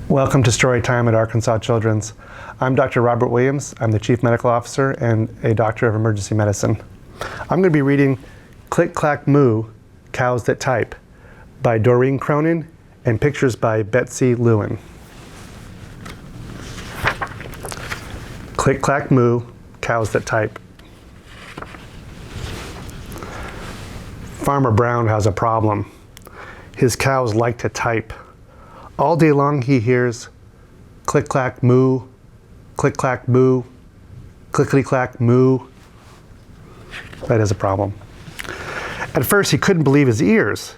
Welcome to Storytime at Arkansas Children's. I'm Dr. Robert Williams. I'm the Chief Medical Officer and a Doctor of Emergency Medicine. I'm going to be reading Click, Clack, Moo, Cows That Type by Doreen Cronin and pictures by Betsy Lewin. Click, clack, moo, cows that type. Farmer Brown has a problem. His cows like to type. All day long he hears click, clack, moo, click, clack, moo, clickety, clack, moo. That is a problem. At first he couldn't believe his ears.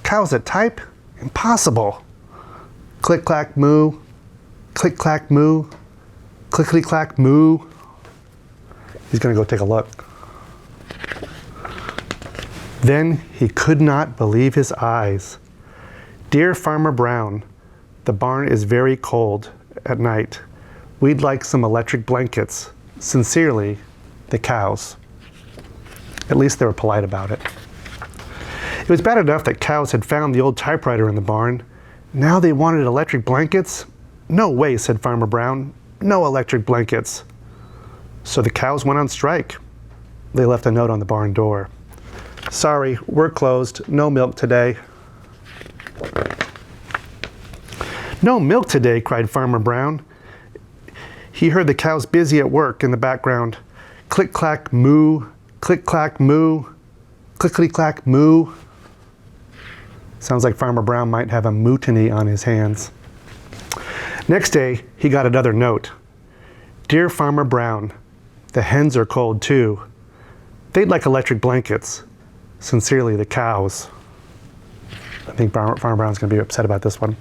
Cows that type? Impossible. Click, clack, moo, click, clack, moo, clickety, clack, moo. He's going to go take a look. Then he could not believe his eyes. Dear Farmer Brown, the barn is very cold at night. We'd like some electric blankets. Sincerely, the cows. At least they were polite about it. It was bad enough that cows had found the old typewriter in the barn. Now they wanted electric blankets? No way, said Farmer Brown. No electric blankets. So the cows went on strike. They left a note on the barn door. Sorry, we're closed. No milk today. No milk today, cried Farmer Brown. He heard the cows busy at work in the background. Click, clack, moo, click, clack, moo, clickety, clack, moo. Sounds like Farmer Brown might have a mutiny on his hands. Next day, he got another note. Dear Farmer Brown, the hens are cold too. They'd like electric blankets. Sincerely, the cows. I think Farmer Brown's going to be upset about this one.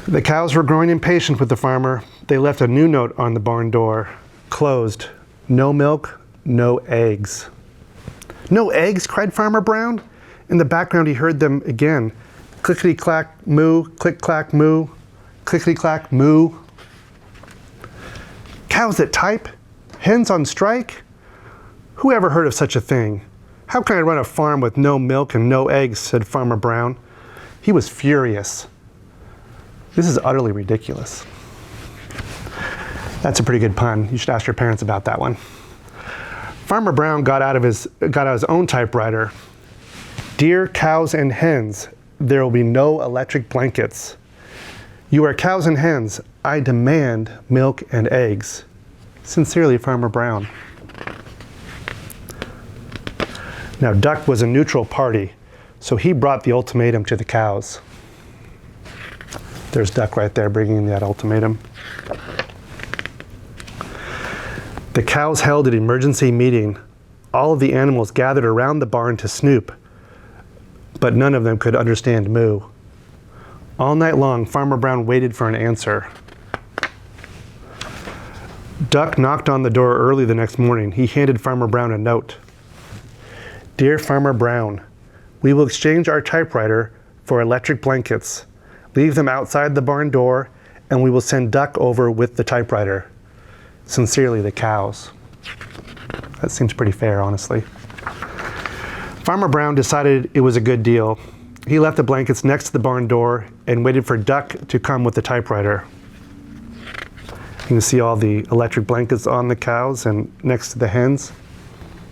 The cows were growing impatient with the farmer. They left a new note on the barn door. Closed. No milk, no eggs. No eggs, cried Farmer Brown. In the background, he heard them again. Clickety clack moo, click clack moo, clickety clack moo. Cows that type? Hens on strike? Who ever heard of such a thing? How can I run a farm with no milk and no eggs, said Farmer Brown. He was furious. This is utterly ridiculous. That's a pretty good pun. You should ask your parents about that one. Farmer Brown got out his own typewriter. Dear cows and hens, there will be no electric blankets. You are cows and hens. I demand milk and eggs. Sincerely, Farmer Brown. Now, Duck was a neutral party, so he brought the ultimatum to the cows. There's Duck right there bringing that ultimatum. The cows held an emergency meeting. All of the animals gathered around the barn to snoop, but none of them could understand moo. All night long, Farmer Brown waited for an answer. Duck knocked on the door early the next morning. He handed Farmer Brown a note. Dear Farmer Brown, we will exchange our typewriter for electric blankets. Leave them outside the barn door, and we will send Duck over with the typewriter. Sincerely, the cows. That seems pretty fair, honestly. Farmer Brown decided it was a good deal. He left the blankets next to the barn door and waited for Duck to come with the typewriter. You can see all the electric blankets on the cows and next to the hens.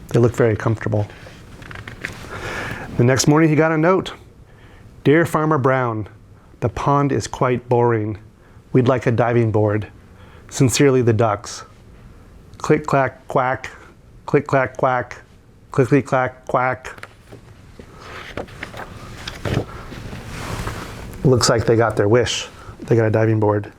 They look very comfortable. The next morning he got a note. Dear Farmer Brown, the pond is quite boring. We'd like a diving board. Sincerely, the ducks. Click, clack, quack. Click, clack, quack. Clickety, clack, quack. Looks like they got their wish. They got a diving board.